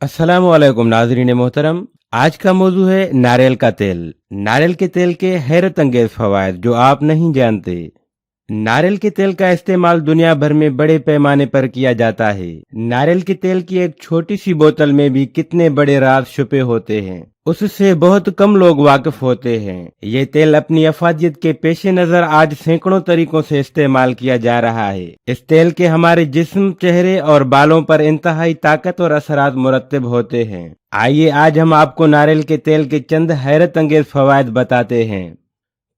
अस्सलाम वालेकुम नाज़रीन मोहतरम। आज का मौजू है नारियल का तेल। नारियल के तेल के हैरत अंगेज फवायद जो आप नहीं जानते। नारियल के तेल का इस्तेमाल दुनिया भर में बड़े पैमाने पर किया जाता है। नारियल के तेल की एक छोटी सी बोतल में भी कितने बड़े राज छुपे होते हैं, उससे बहुत कम लोग वाकिफ होते हैं। ये तेल अपनी अफादियत के पेश नजर आज सैकड़ों तरीकों से इस्तेमाल किया जा रहा है। इस तेल के हमारे जिस्म, चेहरे और बालों पर इंतहाई ताकत और असरात मुरत्तब होते हैं। आइए आज हम आपको नारियल के तेल के चंद हैरत अंगेज फवायद बताते हैं।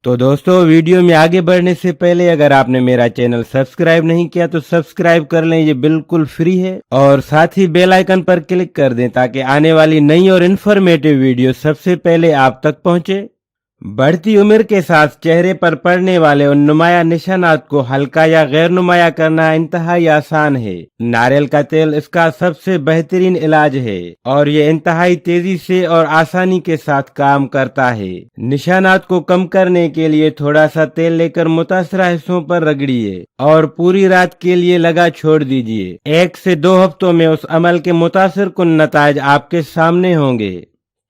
तो दोस्तों, वीडियो में आगे बढ़ने से पहले अगर आपने मेरा चैनल सब्सक्राइब नहीं किया तो सब्सक्राइब कर लें, ये बिल्कुल फ्री है। और साथ ही बेल आइकन पर क्लिक कर दें ताकि आने वाली नई और इन्फॉर्मेटिव वीडियो सबसे पहले आप तक पहुंचे। बढ़ती उम्र के साथ चेहरे पर पड़ने वाले उन नुमाया निशानात को हल्का या गैर नुमाया करना इंतहाई आसान है। नारियल का तेल इसका सबसे बेहतरीन इलाज है और ये इंतहाई तेजी से और आसानी के साथ काम करता है। निशानात को कम करने के लिए थोड़ा सा तेल लेकर मुतासरा हिस्सों पर रगड़िए और पूरी रात के लिए लगा छोड़ दीजिए। 1 से 2 हफ्तों में उस अमल के मुतासिर कुन नताइज आपके सामने होंगे।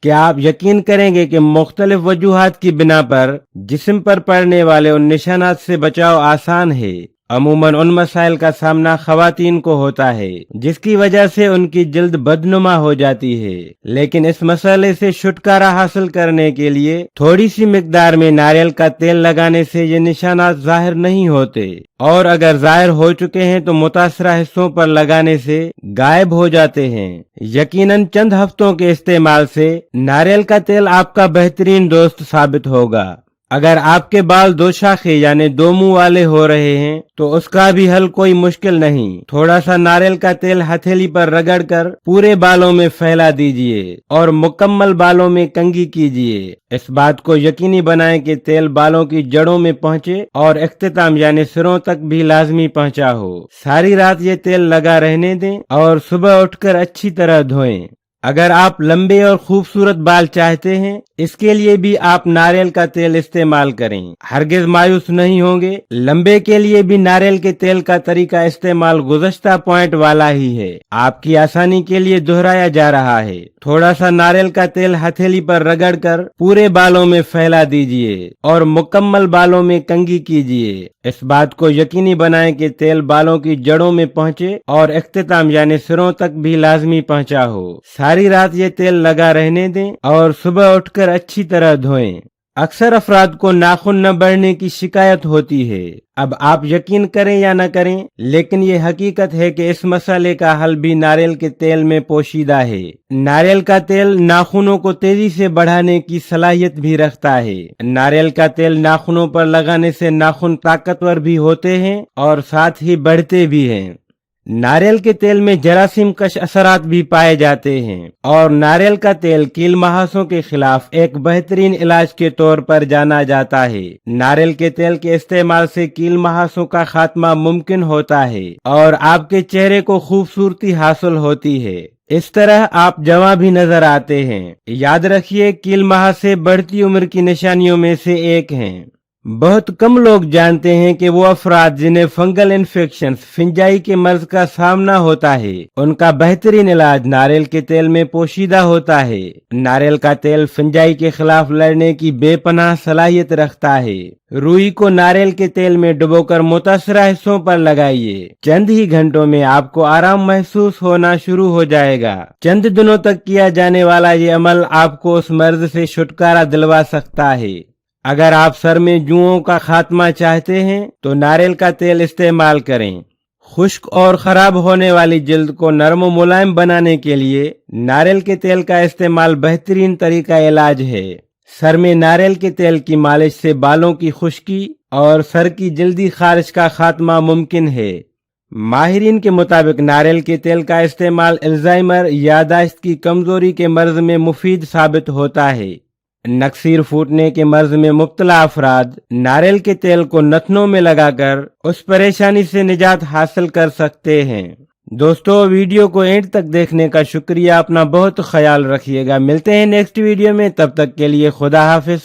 क्या आप यकीन करेंगे कि मुख्तलिफ वजूहात की बिना पर जिस्म पर पड़ने वाले उन निशानात से बचाव आसान है। अमूमन उन मसाइल का सामना खवातीन को होता है जिसकी वजह से उनकी जल्द बदनुमा हो जाती है, लेकिन इस मसले से छुटकारा हासिल करने के लिए थोड़ी सी मिकदार में नारियल का तेल लगाने से ये निशानात जाहिर नहीं होते, और अगर जाहिर हो चुके हैं तो मुतासरा हिस्सों पर लगाने से गायब हो जाते हैं। यकीनन चंद हफ्तों के इस्तेमाल से नारियल का तेल आपका बेहतरीन दोस्त साबित होगा। अगर आपके बाल 2 शाखे यानी 2 मुंह वाले हो रहे हैं तो उसका भी हल कोई मुश्किल नहीं। थोड़ा सा नारियल का तेल हथेली पर रगड़कर पूरे बालों में फैला दीजिए और मुकम्मल बालों में कंघी कीजिए। इस बात को यकीनी बनाएं कि तेल बालों की जड़ों में पहुंचे और इख्तिताम यानी सिरों तक भी लाजमी पहुंचा हो। सारी रात ये तेल लगा रहने दें और सुबह उठकर अच्छी तरह धोएं। अगर आप लंबे और खूबसूरत बाल चाहते हैं, इसके लिए भी आप नारियल का तेल इस्तेमाल करें। हरगिज मायूस नहीं होंगे। लंबे के लिए भी नारियल के तेल का तरीका इस्तेमाल गुज़श्ता पॉइंट वाला ही है। आपकी आसानी के लिए दोहराया जा रहा है। थोड़ा सा नारियल का तेल हथेली पर रगड़कर पूरे बालों में फैला दीजिए और मुकम्मल बालों में कंघी कीजिए। इस बात को यकीनी बनाएं कि तेल बालों की जड़ों में पहुंचे और इख्तिताम यानी सिरों तक भी लाजमी पहुंचा हो। सारी रात ये तेल लगा रहने दें और सुबह उठकर अच्छी तरह धोएं। अक्सर अफराद को नाखून न बढ़ने की शिकायत होती है। अब आप यकीन करें या न करें, लेकिन ये हकीकत है कि इस मसले का हल भी नारियल के तेल में पोशीदा है। नारियल का तेल नाखूनों को तेजी से बढ़ाने की सलाहियत भी रखता है। नारियल का तेल नाखूनों पर लगाने से नाखून ताकतवर भी होते हैं और साथ ही बढ़ते भी हैं। नारियल के तेल में जरासीम कश असरात भी पाए जाते हैं और नारियल का तेल कील महासों के खिलाफ एक बेहतरीन इलाज के तौर पर जाना जाता है। नारियल के तेल के इस्तेमाल से कील महासों का खात्मा मुमकिन होता है और आपके चेहरे को खूबसूरती हासिल होती है। इस तरह आप जवां भी नजर आते हैं। याद रखिए, कील महासे बढ़ती उम्र की निशानियों में से एक हैं। बहुत कम लोग जानते हैं कि वो अफराद जिन्हें फंगल इन्फेक्शन फिंजाई के मर्ज का सामना होता है, उनका बेहतरीन इलाज नारियल के तेल में पोशीदा होता है। नारियल का तेल फिंजाई के खिलाफ लड़ने की बेपनाह सलाहियत रखता है। रुई को नारियल के तेल में डुबोकर मुतासरा हिस्सों पर लगाइए। चंद ही घंटों में आपको आराम महसूस होना शुरू हो जाएगा। चंद दिनों तक किया जाने वाला ये अमल आपको उस मर्ज से छुटकारा दिलवा सकता है। अगर आप सर में जुओं का खात्मा चाहते हैं तो नारियल का तेल इस्तेमाल करें। खुश्क और खराब होने वाली जिल्द को नरम और मुलायम बनाने के लिए नारियल के तेल का इस्तेमाल बेहतरीन तरीका इलाज है। सर में नारियल के तेल की मालिश से बालों की खुश्की और सर की जल्दी खारिश का खात्मा मुमकिन है। माहिरीन के मुताबिक नारियल के तेल का इस्तेमाल अल्जाइमर, यादाश्त की कमजोरी के मर्ज में मुफीद साबित होता है। नक्सीर फूटने के मर्ज में मुब्तला अफराद नारियल के तेल को नथनों में लगाकर उस परेशानी से निजात हासिल कर सकते हैं। दोस्तों, वीडियो को एंड तक देखने का शुक्रिया। अपना बहुत ख्याल रखिएगा। मिलते हैं नेक्स्ट वीडियो में, तब तक के लिए खुदा हाफिज।